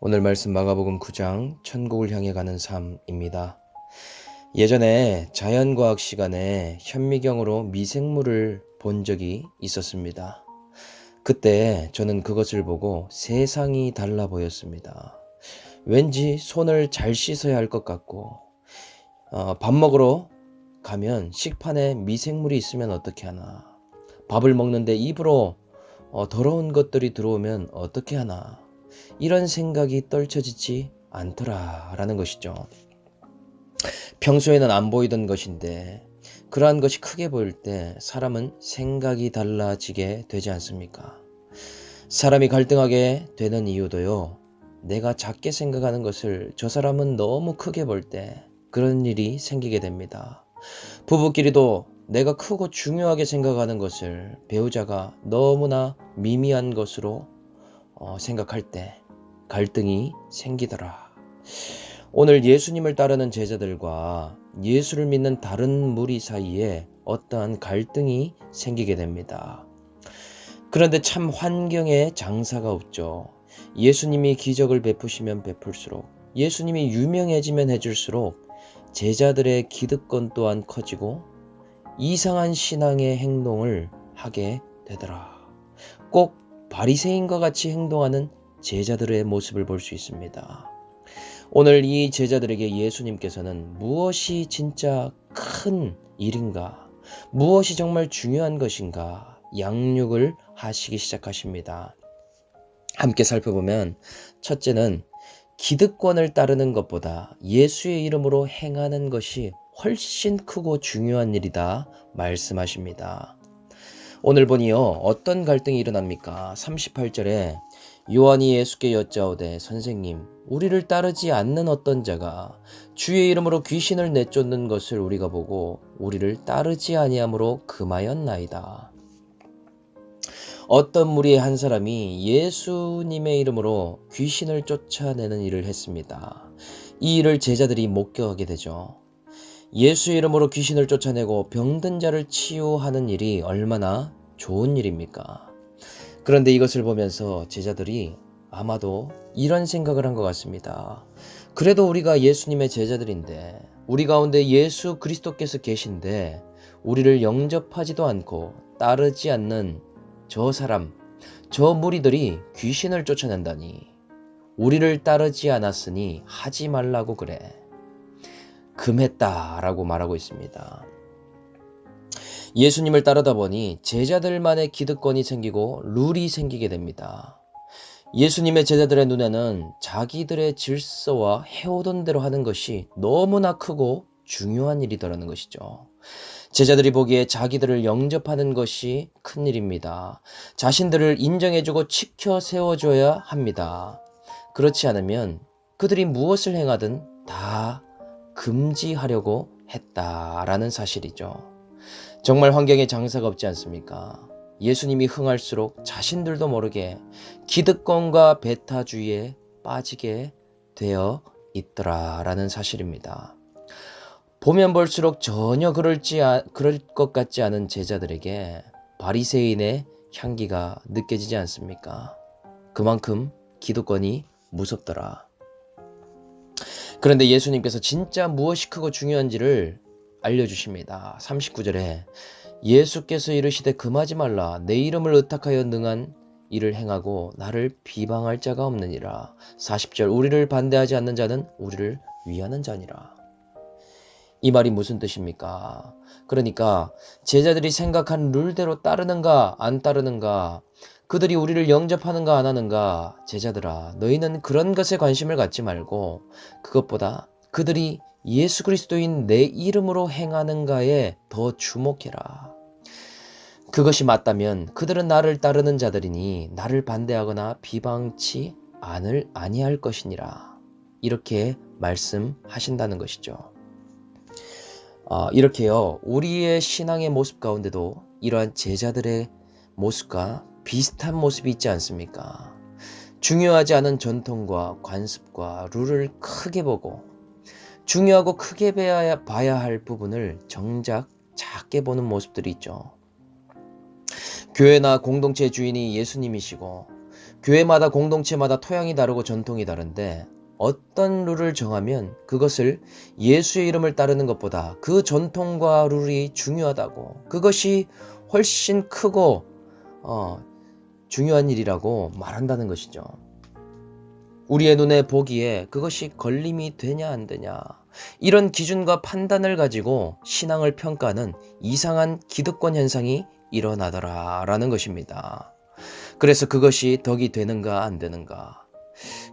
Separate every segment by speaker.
Speaker 1: 오늘 말씀 마가복음 9장 천국을 향해 가는 삶입니다. 예전에 자연과학 시간에 현미경으로 미생물을 본 적이 있었습니다. 그때 저는 그것을 보고 세상이 달라 보였습니다. 왠지 손을 잘 씻어야 할 것 같고 밥 먹으러 가면 식판에 미생물이 있으면 어떻게 하나, 밥을 먹는데 입으로 더러운 것들이 들어오면 어떻게 하나, 이런 생각이 떨쳐지지 않더라라는 것이죠. 평소에는 안 보이던 것인데 그러한 것이 크게 보일 때 사람은 생각이 달라지게 되지 않습니까? 사람이 갈등하게 되는 이유도요, 내가 작게 생각하는 것을 저 사람은 너무 크게 볼 때 그런 일이 생기게 됩니다. 부부끼리도 내가 크고 중요하게 생각하는 것을 배우자가 너무나 미미한 것으로 생각할 때 갈등이 생기더라. 오늘 예수님을 따르는 제자들과 예수를 믿는 다른 무리 사이에 어떠한 갈등이 생기게 됩니다. 그런데 참 환경에 장사가 없죠. 예수님이 기적을 베푸시면 베풀수록, 예수님이 유명해지면 해줄수록 제자들의 기득권 또한 커지고 이상한 신앙의 행동을 하게 되더라. 꼭 바리새인과 같이 행동하는 제자들의 모습을 볼 수 있습니다. 오늘 이 제자들에게 예수님께서는 무엇이 진짜 큰 일인가, 무엇이 정말 중요한 것인가 양육을 하시기 시작하십니다. 함께 살펴보면 첫째는 기득권을 따르는 것보다 예수의 이름으로 행하는 것이 훨씬 크고 중요한 일이다 말씀하십니다. 오늘 보니요, 어떤 갈등이 일어납니까? 38절에 요한이 예수께 여짜오되 선생님, 우리를 따르지 않는 어떤 자가 주의 이름으로 귀신을 내쫓는 것을 우리가 보고 우리를 따르지 아니함으로 금하였나이다. 어떤 무리의 한 사람이 예수님의 이름으로 귀신을 쫓아내는 일을 했습니다. 이 일을 제자들이 목격하게 되죠. 예수의 이름으로 귀신을 쫓아내고 병든 자를 치유하는 일이 얼마나 좋은 일입니까? 그런데 이것을 보면서 제자들이 아마도 이런 생각을 한 것 같습니다. 그래도 우리가 예수님의 제자들인데, 우리 가운데 예수 그리스도께서 계신데 우리를 영접하지도 않고 따르지 않는 저 사람, 저 무리들이 귀신을 쫓아낸다니, 우리를 따르지 않았으니 하지 말라고 그래, 금했다라고 말하고 있습니다. 예수님을 따르다 보니 제자들만의 기득권이 생기고 룰이 생기게 됩니다. 예수님의 제자들의 눈에는 자기들의 질서와 해오던 대로 하는 것이 너무나 크고 중요한 일이더라는 것이죠. 제자들이 보기에 자기들을 영접하는 것이 큰 일입니다. 자신들을 인정해주고 지켜 세워줘야 합니다. 그렇지 않으면 그들이 무엇을 행하든 다 금지하려고 했다라는 사실이죠. 정말 환경에 장사가 없지 않습니까? 예수님이 흥할수록 자신들도 모르게 기득권과 배타주의에 빠지게 되어 있더라라는 사실입니다. 보면 볼수록 전혀 그럴 것 같지 않은 제자들에게 바리새인의 향기가 느껴지지 않습니까? 그만큼 기득권이 무섭더라. 그런데 예수님께서 진짜 무엇이 크고 중요한지를 알려주십니다. 39절에 예수께서 이르시되 금하지 말라, 내 이름을 의탁하여 능한 일을 행하고 나를 비방할 자가 없느니라. 40절, 우리를 반대하지 않는 자는 우리를 위하는 자니라. 이 말이 무슨 뜻입니까? 그러니까 제자들이 생각한 룰대로 따르는가 안 따르는가, 그들이 우리를 영접하는가 안 하는가, 제자들아, 너희는 그런 것에 관심을 갖지 말고 그것보다 그들이 예수 그리스도인 내 이름으로 행하는가에 더 주목해라. 그것이 맞다면 그들은 나를 따르는 자들이니 나를 반대하거나 비방치 아니할 것이니라. 이렇게 말씀하신다는 것이죠. 이렇게요, 우리의 신앙의 모습 가운데도 이러한 제자들의 모습과 비슷한 모습이 있지 않습니까? 중요하지 않은 전통과 관습과 룰을 크게 보고 중요하고 크게 봐야 할 부분을 정작 작게 보는 모습들이 있죠. 교회나 공동체 주인이 예수님이시고 교회마다 공동체마다 토양이 다르고 전통이 다른데 어떤 룰을 정하면 그것을 예수의 이름을 따르는 것보다 그 전통과 룰이 중요하다고, 그것이 훨씬 크고 중요한 일이라고 말한다는 것이죠. 우리의 눈에 보기에 그것이 걸림이 되냐 안 되냐, 이런 기준과 판단을 가지고 신앙을 평가하는 이상한 기득권 현상이 일어나더라라는 것입니다. 그래서 그것이 덕이 되는가 안 되는가,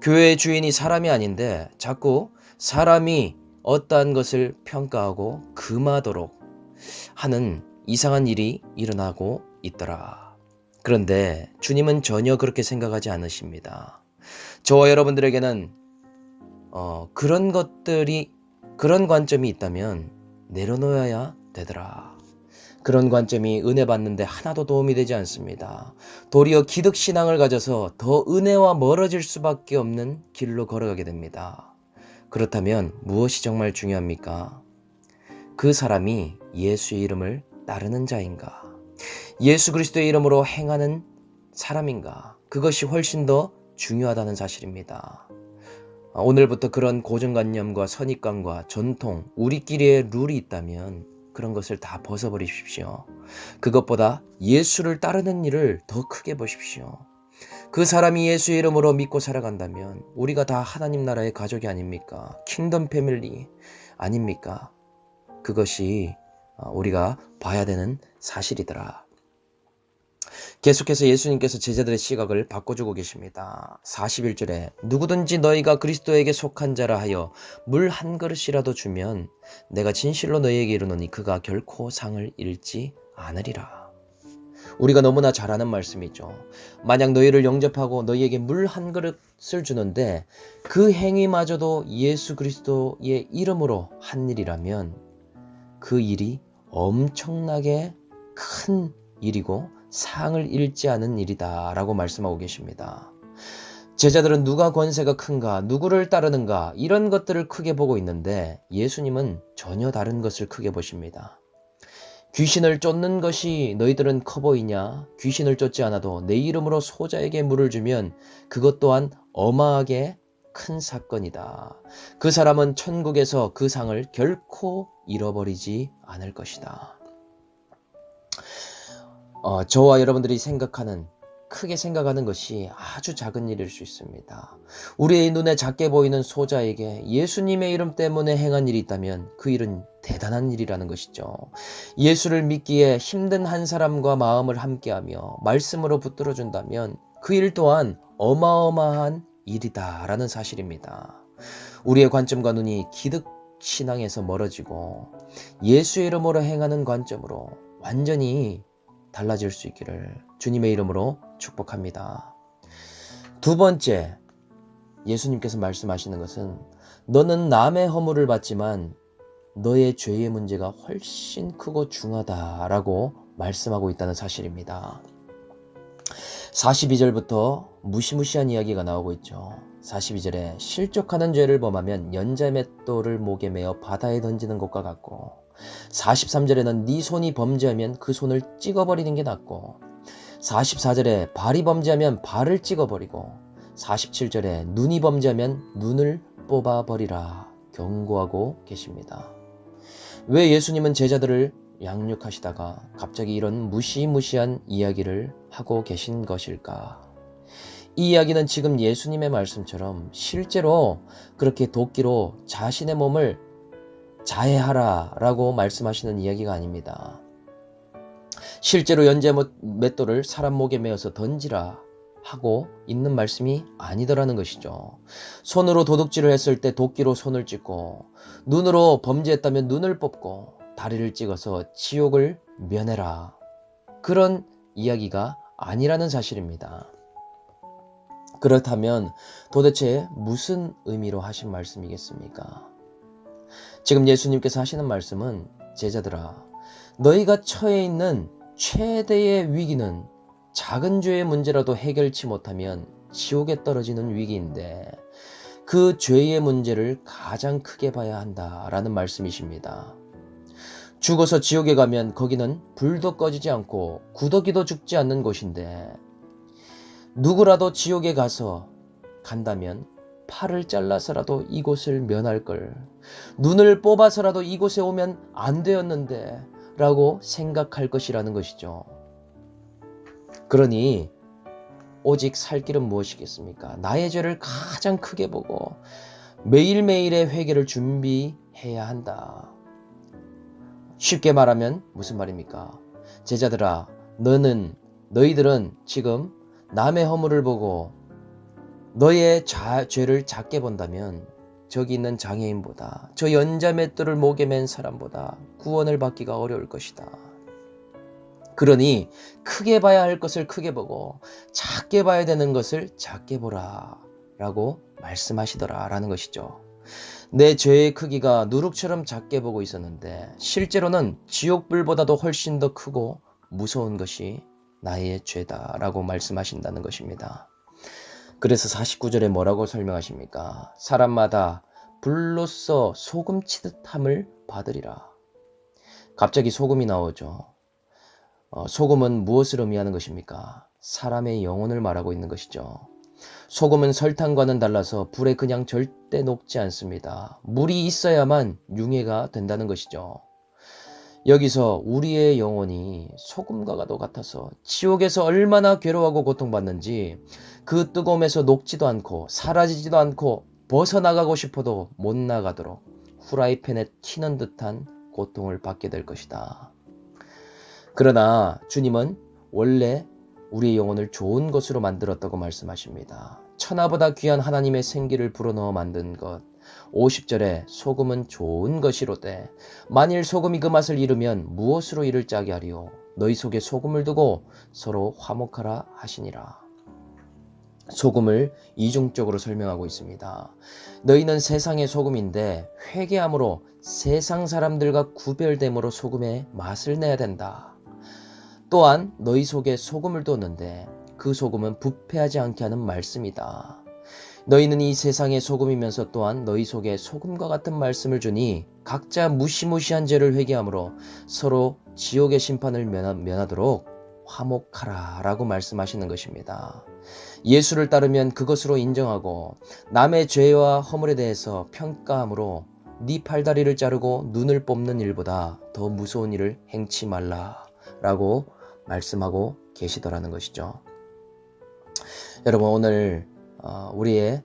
Speaker 1: 교회의 주인이 사람이 아닌데 자꾸 사람이 어떠한 것을 평가하고 금하도록 하는 이상한 일이 일어나고 있더라. 그런데 주님은 전혀 그렇게 생각하지 않으십니다. 저와 여러분들에게는 그런 관점이 있다면 내려놓아야 되더라. 그런 관점이 은혜 받는데 하나도 도움이 되지 않습니다. 도리어 기득신앙을 가져서 더 은혜와 멀어질 수밖에 없는 길로 걸어가게 됩니다. 그렇다면 무엇이 정말 중요합니까? 그 사람이 예수의 이름을 따르는 자인가? 예수 그리스도의 이름으로 행하는 사람인가? 그것이 훨씬 더 중요하다는 사실입니다. 오늘부터 그런 고정관념과 선입관과 전통, 우리끼리의 룰이 있다면 그런 것을 다 벗어버리십시오. 그것보다 예수를 따르는 일을 더 크게 보십시오. 그 사람이 예수의 이름으로 믿고 살아간다면 우리가 다 하나님 나라의 가족이 아닙니까? 킹덤 패밀리 아닙니까? 그것이 우리가 봐야 되는 사실이더라. 계속해서 예수님께서 제자들의 시각을 바꿔주고 계십니다. 41절에 누구든지 너희가 그리스도에게 속한 자라 하여 물 한 그릇이라도 주면 내가 진실로 너희에게 이르노니 그가 결코 상을 잃지 않으리라. 우리가 너무나 잘 아는 말씀이죠. 만약 너희를 영접하고 너희에게 물 한 그릇을 주는데 그 행위마저도 예수 그리스도의 이름으로 한 일이라면 그 일이 엄청나게 큰 일이고 상을 잃지 않은 일이다 라고 말씀하고 계십니다. 제자들은 누가 권세가 큰가, 누구를 따르는가, 이런 것들을 크게 보고 있는데 예수님은 전혀 다른 것을 크게 보십니다. 귀신을 쫓는 것이 너희들은 커 보이냐? 귀신을 쫓지 않아도 내 이름으로 소자에게 물을 주면 그것 또한 어마하게 큰 사건이다. 그 사람은 천국에서 그 상을 결코 잃어버리지 않을 것이다. 저와 여러분들이 크게 생각하는 것이 아주 작은 일일 수 있습니다. 우리의 눈에 작게 보이는 소자에게 예수님의 이름 때문에 행한 일이 있다면 그 일은 대단한 일이라는 것이죠. 예수를 믿기에 힘든 한 사람과 마음을 함께하며 말씀으로 붙들어준다면 그 일 또한 어마어마한 일이다라는 사실입니다. 우리의 관점과 눈이 기득 신앙에서 멀어지고 예수의 이름으로 행하는 관점으로 완전히 달라질 수 있기를 주님의 이름으로 축복합니다. 두 번째, 예수님께서 말씀하시는 것은 너는 남의 허물을 받지만 너의 죄의 문제가 훨씬 크고 중하다라고 말씀하고 있다는 사실입니다. 42절부터 무시무시한 이야기가 나오고 있죠. 42절에 실족하는 죄를 범하면 연자맷돌을 목에 매어 바다에 던지는 것과 같고, 43절에는 네 손이 범죄하면 그 손을 찍어버리는 게 낫고, 44절에 발이 범죄하면 발을 찍어버리고, 47절에 눈이 범죄하면 눈을 뽑아버리라 경고하고 계십니다. 왜 예수님은 제자들을 양육하시다가 갑자기 이런 무시무시한 이야기를 하고 계신 것일까? 이 이야기는 지금 예수님의 말씀처럼 실제로 그렇게 도끼로 자신의 몸을 자해하라 라고 말씀하시는 이야기가 아닙니다. 실제로 연자맷돌을 사람 목에 매어서 던지라 하고 있는 말씀이 아니더라는 것이죠. 손으로 도둑질을 했을 때 도끼로 손을 찢고, 눈으로 범죄했다면 눈을 뽑고, 다리를 찍어서 지옥을 면해라, 그런 이야기가 아니라는 사실입니다. 그렇다면 도대체 무슨 의미로 하신 말씀이겠습니까? 지금 예수님께서 하시는 말씀은 제자들아, 너희가 처해 있는 최대의 위기는 작은 죄의 문제라도 해결치 못하면 지옥에 떨어지는 위기인데 그 죄의 문제를 가장 크게 봐야 한다라는 말씀이십니다. 죽어서 지옥에 가면 거기는 불도 꺼지지 않고 구더기도 죽지 않는 곳인데 누구라도 지옥에 간다면 팔을 잘라서라도 이곳을 면할 걸. 눈을 뽑아서라도 이곳에 오면 안 되었는데 라고 생각할 것이라는 것이죠. 그러니 오직 살 길은 무엇이겠습니까? 나의 죄를 가장 크게 보고 매일매일의 회개를 준비해야 한다. 쉽게 말하면 무슨 말입니까? 제자들아, 너희들은 지금 남의 허물을 보고 너의 죄를 작게 본다면 저기 있는 장애인보다, 저 연자맷돌을 목에 맨 사람보다 구원을 받기가 어려울 것이다. 그러니 크게 봐야 할 것을 크게 보고 작게 봐야 되는 것을 작게 보라 라고 말씀하시더라 라는 것이죠. 내 죄의 크기가 누룩처럼 작게 보고 있었는데 실제로는 지옥불보다도 훨씬 더 크고 무서운 것이 나의 죄다 라고 말씀하신다는 것입니다. 그래서 49절에 뭐라고 설명하십니까? 사람마다 불로써 소금 치듯 함을 받으리라. 갑자기 소금이 나오죠. 소금은 무엇을 의미하는 것입니까? 사람의 영혼을 말하고 있는 것이죠. 소금은 설탕과는 달라서 불에 그냥 절대 녹지 않습니다. 물이 있어야만 융해가 된다는 것이죠. 여기서 우리의 영혼이 소금과도 같아서 지옥에서 얼마나 괴로워하고 고통받는지 그 뜨거움에서 녹지도 않고 사라지지도 않고 벗어나가고 싶어도 못 나가도록 후라이팬에 튀는 듯한 고통을 받게 될 것이다. 그러나 주님은 원래 우리의 영혼을 좋은 것으로 만들었다고 말씀하십니다. 천하보다 귀한 하나님의 생기를 불어넣어 만든 것. 50절에 소금은 좋은 것이로되 만일 소금이 그 맛을 잃으면 무엇으로 이를 짜게 하리요? 너희 속에 소금을 두고 서로 화목하라 하시니라. 소금을 이중적으로 설명하고 있습니다. 너희는 세상의 소금인데 회개함으로 세상 사람들과 구별됨으로 소금의 맛을 내야 된다. 또한 너희 속에 소금을 뒀는데 그 소금은 부패하지 않게 하는 말씀이다. 너희는 이 세상의 소금이면서 또한 너희 속에 소금과 같은 말씀을 주니 각자 무시무시한 죄를 회개함으로 서로 지옥의 심판을 면하도록 화목하라 라고 말씀하시는 것입니다. 예수를 따르면 그것으로 인정하고 남의 죄와 허물에 대해서 평가함으로 네 팔다리를 자르고 눈을 뽑는 일보다 더 무서운 일을 행치 말라 라고 말씀하고 계시더라는 것이죠. 여러분 오늘 우리의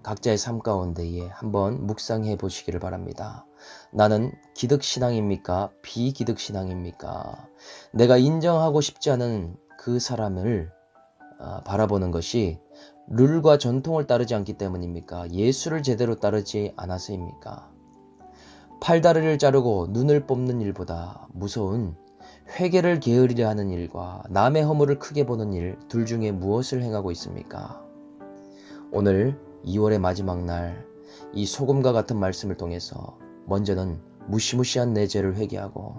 Speaker 1: 각자의 삶 가운데에 한번 묵상해 보시기를 바랍니다. 나는 기득신앙입니까? 비기득신앙입니까? 내가 인정하고 싶지 않은 그 사람을 바라보는 것이 룰과 전통을 따르지 않기 때문입니까? 예수를 제대로 따르지 않아서입니까? 팔다리를 자르고 눈을 뽑는 일보다 무서운 회개를 게으르려 하는 일과 남의 허물을 크게 보는 일 둘 중에 무엇을 행하고 있습니까? 오늘 2월의 마지막 날 이 소금과 같은 말씀을 통해서 먼저는 무시무시한 내 죄를 회개하고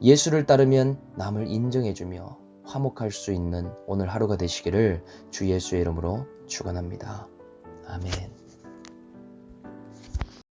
Speaker 1: 예수를 따르면 남을 인정해주며 화목할 수 있는 오늘 하루가 되시기를 주 예수의 이름으로 축원합니다. 아멘.